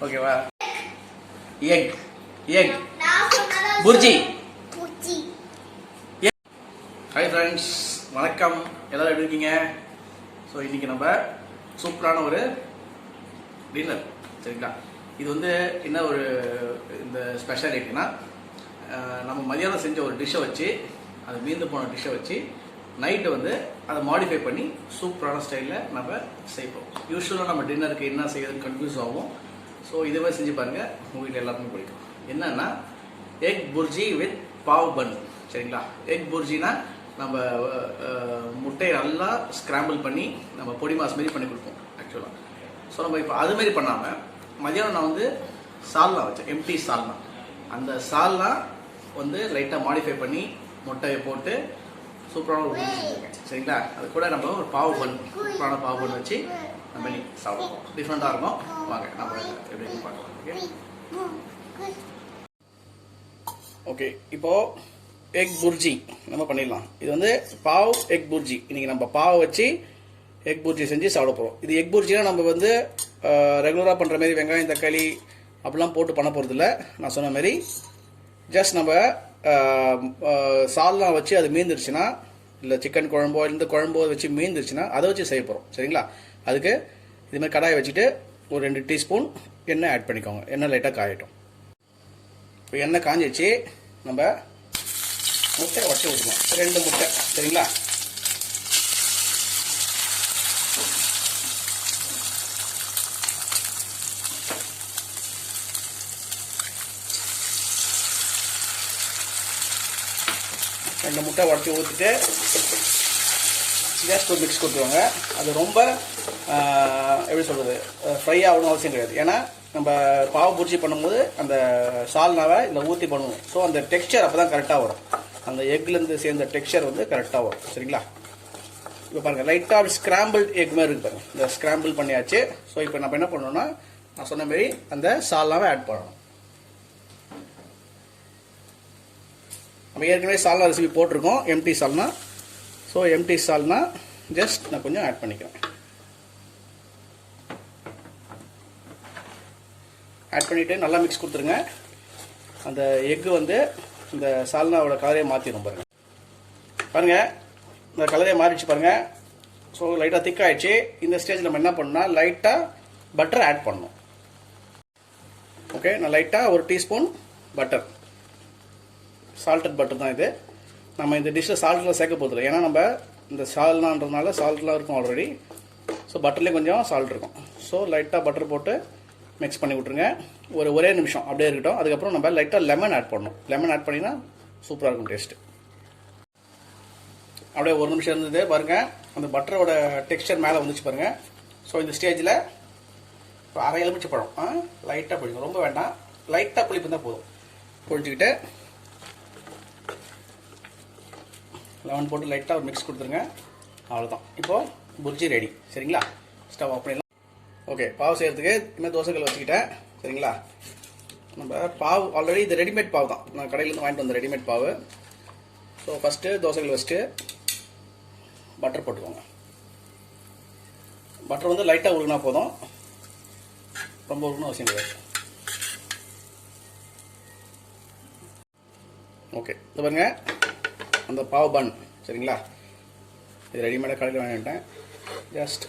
ஓகேவா? Egg egg bhurji. Hi friends, வணக்கம். எல்லாரும் எப்படி இருக்கீங்க? ஸோ இன்றைக்கி நம்ம சூப்பரான ஒரு டின்னர், சரிங்களா? இது வந்து என்ன ஒரு இந்த ஸ்பெஷாலிட்டினா, நம்ம மதியானம் செஞ்ச ஒரு டிஷ்ஷை வச்சு, அது மீந்து போன டிஷ்ஷை வச்சு நைட்டு வந்து அதை மாடிஃபை பண்ணி சூப்பரான ஸ்டைலில் நம்ம செய்வோம். யூஸ்வலாக நம்ம டின்னருக்கு என்ன செய்யறதுன்னு கன்ஃபியூஸ் ஆகும். ஸோ இதுவே செஞ்சு பாருங்கள், உங்கள் வீட்டில் எல்லாருக்கும் பிடிக்கும். என்னன்னா எக் புர்ஜி வித் பாவ் பன், சரிங்களா? எக் புர்ஜினா நம்ம முட்டையை நல்லா ஸ்க்ராம்பிள் பண்ணி நம்ம பொடி மாஸ் மாரி பண்ணி கொடுப்போம் ஆக்சுவலாக. ஸோ நம்ம இப்போ அதுமாரி பண்ணாமல் மதியானம் நான் வந்து சால்னா வச்சேன், எம்டி சால்னா. அந்த சால்னா வந்து லைட்டாக மாடிஃபை பண்ணி முட்டையை போட்டு சூப்பரான ஒரு டிஷ் செஞ்சுருக்கேன், சரிங்களா? அது கூட நம்ம ஒரு பாவ் பன், சூப்பரான பாவ் பன் வச்சு நம்ம இன்னைக்கு சாப்பிடுவோம். டிஃப்ரெண்ட்டாக இருக்கும். வாங்க நம்ம எப்படின்னு பார்க்கலாம். ஓகே, இப்போது எக் புர்ஜி நம்ம பண்ணிடலாம். இது வந்து பாவ் எக் புர்ஜி. இன்றைக்கி நம்ம பாவ் வச்சு எக் புர்ஜி செஞ்சு சாப்பிட போகிறோம். இது எக் புர்ஜினா நம்ம வந்து ரெகுலராக பண்ணுற மாதிரி வெங்காயம் தக்காளி அப்படிலாம் போட்டு பண்ண போகிறதில்ல. நான் சொன்ன மாதிரி ஜஸ்ட் நம்ம சால்னா வச்சு அது மீந்துருச்சுன்னா, இல்லை சிக்கன் குழம்போ இந்த குழம்போ வச்சு மீந்துருச்சுன்னா அதை வச்சு செய்ய போகிறோம், சரிங்களா? அதுக்கு இதுமாதிரி கடாயை வச்சுட்டு ஒரு 2 டீஸ்பூன் எண்ணெய் ஆட் பண்ணிக்கோங்க. எண்ணெய் லைட்டாக காயட்டும். இப்போ எண்ணெய் காஞ்சிச்சு, நம்ம முட்டை உடச்சி ஊற்றுவோம். 2 முட்டை, சரிங்களா? ரெண்டு முட்டை உடச்சி ஊற்றிட்டு ஜஸ்ட் ஒரு மிக்ஸ் கொடுத்துருவாங்க. அது ரொம்ப எப்படி சொல்கிறது, ஃப்ரை ஆகணும் அவசியம் கிடையாது. ஏன்னா நம்ம பாவ் புர்ஜி பண்ணும்போது அந்த சால்னாவை இதில் ஊற்றி பண்ணுவோம். ஸோ அந்த டெக்ஸ்சர் அப்போ தான் கரெக்டாக வரும். அந்த எக்லேருந்து சேர்ந்த டெக்ஸ்சர் வந்து கரெக்டாக வரும், சரிங்களா? இப்போ பாருங்கள், லைட்டாக அப்படி ஸ்க்ராம்பிள் எக் மாதிரி இருக்கு பாருங்கள். இந்த ஸ்க்ராம்பிள் பண்ணியாச்சு. ஸோ இப்போ நம்ம என்ன பண்ணணும்னா, நான் சொன்ன மாதிரி அந்த சால்னாவை ஆட் பண்ணணும். நம்ம ஏற்கனவே சால்னா ரெசிபி போட்டிருக்கோம், எம்டி சால்னா. ஸோ எம்டி சால்னா ஜஸ்ட் நான் கொஞ்சம் ஆட் பண்ணிக்கிறேன். ஆட் பண்ணிவிட்டு நல்லா மிக்ஸ் கொடுத்துருங்க. அந்த எக்கு வந்து இந்த சால்னாவோட கலரையை மாற்றிடும் பாருங்கள். பாருங்கள், இந்த கலரையை மாறிடுச்சு பாருங்கள். ஸோ லைட்டாக திக் ஆகிடுச்சு. இந்த ஸ்டேஜில் நம்ம என்ன பண்ணணும்னா லைட்டாக பட்டர் ஆட் பண்ணணும். ஓகே, நான் லைட்டாக ஒரு டீஸ்பூன் பட்டர், சால்டட் பட்டர் தான் இது. நம்ம இந்த டிஷ்ஷில் சால்ட்லாம் சேர்க்க போதில்லை, ஏன்னா நம்ம இந்த சால்னான்றதுனால சால்ட்லாம் இருக்கும் ஆல்ரெடி. ஸோ பட்டர்லேயே கொஞ்சம் சால்ட் இருக்கும். ஸோ லைட்டாக பட்டர் போட்டு மிக்ஸ் பண்ணி விட்ருங்க. ஒரே நிமிஷம் அப்படியே இருக்கட்டும். அதுக்கப்புறம் நம்ம லைட்டாக லெமன் ஆட் பண்ணணும். லெமன் ஆட் பண்ணிங்கன்னா சூப்பராக இருக்கும் டேஸ்ட்டு. அப்படியே ஒரு நிமிஷம் இருந்தது பாருங்கள், அந்த பட்டரோட டெக்ஸ்சர் மேலே வந்துச்சு பாருங்கள். ஸோ இந்த ஸ்டேஜில் இப்போ அரை எலுமிச்சை பழம் லைட்டாக பிடிக்கும், ரொம்ப வேண்டாம், லைட்டாக புளிப்பு தான் போதும். புழிஞ்சிக்கிட்டு லெமன் போட்டு லைட்டாக ஒரு மிக்ஸ் கொடுத்துருங்க. அவ்வளோதான், இப்போது புர்ஜி ரெடி, சரிங்களா? ஸ்டவ் ஆஃப் பண்ணிடலாம். ஓகே, பாவு செய்கிறதுக்கு இன்னும் தோசைக்கல் வச்சுக்கிட்டேன், சரிங்களா? நம்ம பாவு ஆல்ரெடி இது ரெடிமேட் பாவு தான், நான் கடையிலேருந்து வாங்கிட்டு வந்த ரெடிமேட் பாவு. ஸோ ஃபஸ்ட்டு தோசைக்கல் வச்சுட்டு பட்டர் போட்டுக்கோங்க. பட்டர் வந்து லைட்டாக உருகினா போதும், ரொம்ப உருகணும் அவசியம் கிடையாது. ஓகே, இது பாருங்க அந்த பாவ் பன், சரிங்களா? இது ரெடிமேடாக கடையில் வாங்கிட்டேன். ஜஸ்ட்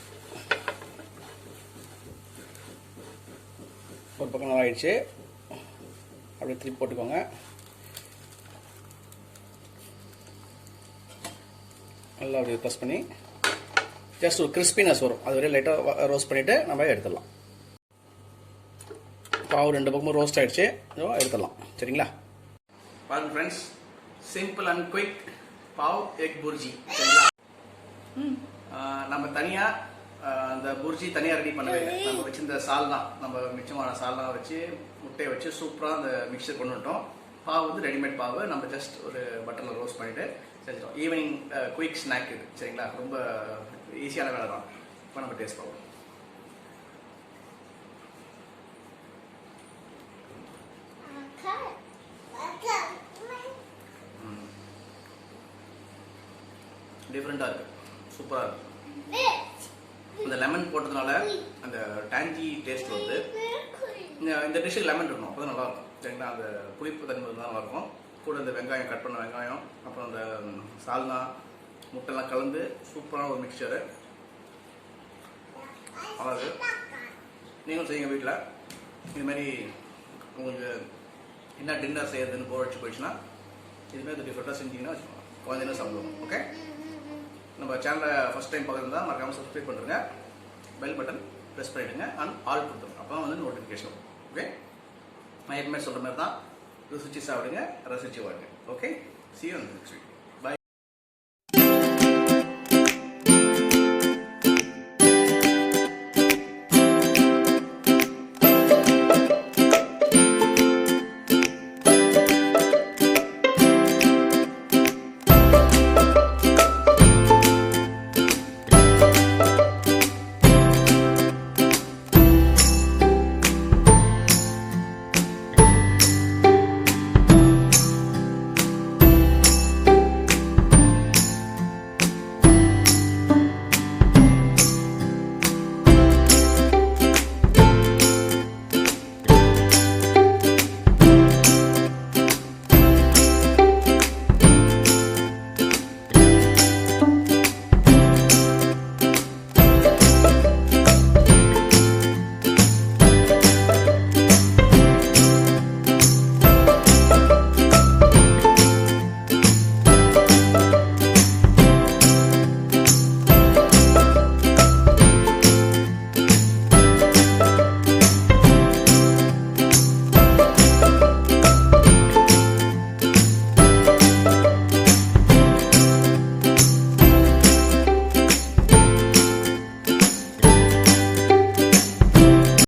ஒரு பக்கம் நல்லா ஆயிடுச்சு. அப்படியே திருப்பி போட்டுக்கோங்க. நல்லா அப்படியே ப்ரெஸ் பண்ணி ஜஸ்ட் ஒரு கிறிஸ்பினஸ் வரும். அது வரையும் லைட்டாக ரோஸ்ட் பண்ணிவிட்டு நம்ம எடுத்துடலாம். பாவ் 2 பக்கமும் ரோஸ்ட் ஆகிடுச்சு, எடுத்துடலாம், சரிங்களா? பாருங்க friends, simple and quick pav egg bhurji, சரிங்களா? நம்ம தனியாக அந்த புர்ஜி தனியாக ரெடி பண்ணவே இல்லை. நம்ம வச்சு இந்த சால்னா, நம்ம மிச்சமான சால்னா வச்சு முட்டையை வச்சு சூப்பராக அந்த மிக்சர் கொண்டு வந்துட்டோம். பாவ் வந்து ரெடிமேட் பாவு, நம்ம ஜஸ்ட் ஒரு பட்டரில் ரோஸ்ட் பண்ணிவிட்டு செஞ்சிட்டோம். ஈவினிங் குயிக் ஸ்நாக் இது, சரிங்களா? ரொம்ப ஈஸியான வேலை தான். இப்போ நம்ம டேஸ்ட் பண்ணுவோம். டிஃப்ரெண்ட்டாக இருக்குது, சூப்பராக இருக்குது. அந்த லெமன் போட்டதுனால அந்த டேங்கி டேஸ்ட் வந்து இந்த டிஷ்ஷுக்கு லெமன் இருக்கணும், அப்போ தான் நல்லாயிருக்கும் சரிங்களா. அந்த புளிப்பு தன்மை தான் நல்லாயிருக்கும். கூட இந்த வெங்காயம், கட் பண்ண வெங்காயம், அப்புறம் அந்த சால்னா முட்டைலாம் கலந்து சூப்பரான ஒரு மிக்சரு. அதாவது நீங்களும் செய்யுங்க வீட்டில். இதுமாரி உங்களுக்கு என்ன டின்னர் செய்யறதுன்னு போர் அடிச்சு போயிடுச்சுன்னா இதுமாதிரி டிஃப்ரெண்ட்டாக செஞ்சிங்கன்னா குழந்தைங்க சாப்பிடுவோம். ஓகே, நம்ம சேனலை ஃபஸ்ட் டைம் பார்க்குறதா மறக்காமல் சப்ஸ்கிரைப் பண்ணுறேங்க, பெல் பட்டன் ப்ரெஸ் பண்ணிவிடுங்க, அண்ட் ஆல் கொடுத்துருங்க, அப்போ வந்து நோட்டிஃபிகேஷன். ஓகே, நான் எப்பவுமே சொல்கிற மாதிரி தான் ருசிச்சு சாப்பிடுங்க, ரசிச்சு வாங்க. Okay, see you on the next video.